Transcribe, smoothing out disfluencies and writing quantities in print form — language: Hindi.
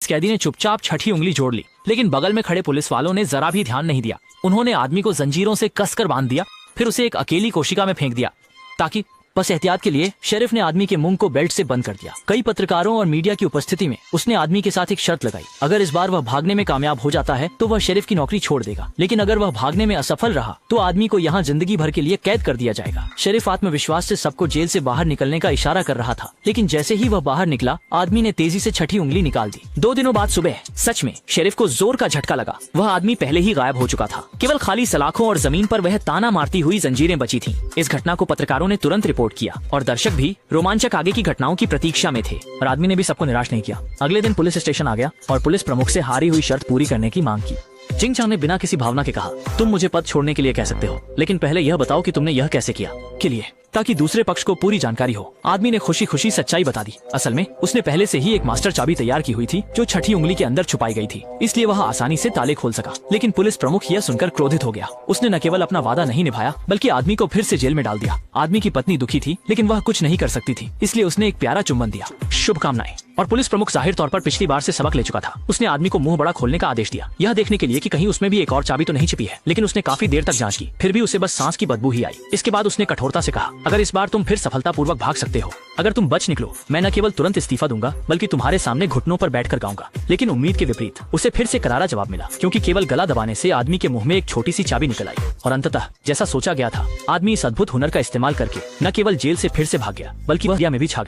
कैदी ने चुपचाप छठी उंगली जोड़ ली, लेकिन बगल में खड़े पुलिस वालों ने जरा भी ध्यान नहीं दिया। उन्होंने आदमी को जंजीरों से कसकर बांध दिया, फिर उसे एक अकेली कोशिका में फेंक दिया ताकि बस एहतियात के लिए शेरिफ ने आदमी के मुंह को बेल्ट से बंद कर दिया। कई पत्रकारों और मीडिया की उपस्थिति में उसने आदमी के साथ एक शर्त लगाई, अगर इस बार वह भागने में कामयाब हो जाता है तो वह शेरिफ की नौकरी छोड़ देगा, लेकिन अगर वह भागने में असफल रहा तो आदमी को यहाँ जिंदगी भर के लिए कैद कर दिया जाएगा। शेरिफ आत्मविश्वास से सबको जेल से बाहर निकलने का इशारा कर रहा था, लेकिन जैसे ही वह बाहर निकला आदमी ने तेजी से छठी उंगली निकाल दी। 2 दिनों बाद सुबह सच में शेरिफ को जोर का झटका लगा। वह आदमी पहले ही गायब हो चुका था, केवल खाली सलाखों और जमीन पर वह ताना मारती हुई जंजीरें बची थीं। इस घटना को पत्रकारों ने तुरंत रिपोर्ट किया और दर्शक भी रोमांचक आगे की घटनाओं की प्रतीक्षा में थे। और आदमी ने भी सबको निराश नहीं किया। अगले दिन पुलिस स्टेशन आ गया और पुलिस प्रमुख से हारी हुई शर्त पूरी करने की मांग की। जिंग चांग ने बिना किसी भावना के कहा, तुम मुझे पद छोड़ने के लिए कह सकते हो, लेकिन पहले यह बताओ कि तुमने यह कैसे किया। के लिए ताकि दूसरे पक्ष को पूरी जानकारी हो। आदमी ने खुशी खुशी सच्चाई बता दी। असल में उसने पहले से ही एक मास्टर चाबी तैयार की हुई थी जो छठी उंगली के अंदर छुपाई गई थी, इसलिए वह आसानी से ताले खोल सका। लेकिन पुलिस प्रमुख यह सुनकर क्रोधित हो गया। उसने न केवल अपना वादा नहीं निभाया बल्कि आदमी को फिर से जेल में डाल दिया। आदमी की पत्नी दुखी थी, लेकिन वह कुछ नहीं कर सकती थी, इसलिए उसने एक प्यारा चुंबन दिया, शुभकामनाएं। और पुलिस प्रमुख जाहिर तौर पर पिछली बार से सबक ले चुका था। उसने आदमी को मुंह बड़ा खोलने का आदेश दिया, यह देखने के लिए कि कहीं उसमें भी एक और चाबी तो नहीं छिपी है। लेकिन उसने काफी देर तक जांच की, फिर भी उसे बस सांस की बदबू ही आई। इसके बाद उसने कठोरता से कहा, अगर इस बार तुम फिर सफलतापूर्वक भाग सकते हो, अगर तुम बच निकलो, मैं न केवल तुरंत इस्तीफा दूंगा बल्कि तुम्हारे सामने घुटनों पर बैठकर गाऊंगा। लेकिन उम्मीद के विपरीत उसे फिर से करारा जवाब मिला, क्योंकि केवल गला दबाने से आदमी के मुंह में एक छोटी सी चाबी निकल आई। और अंततः जैसा सोचा गया था, आदमी इस अद्भुत हुनर का इस्तेमाल करके न केवल जेल से फिर से भाग गया बल्कि वह दुनिया में भी छा गया।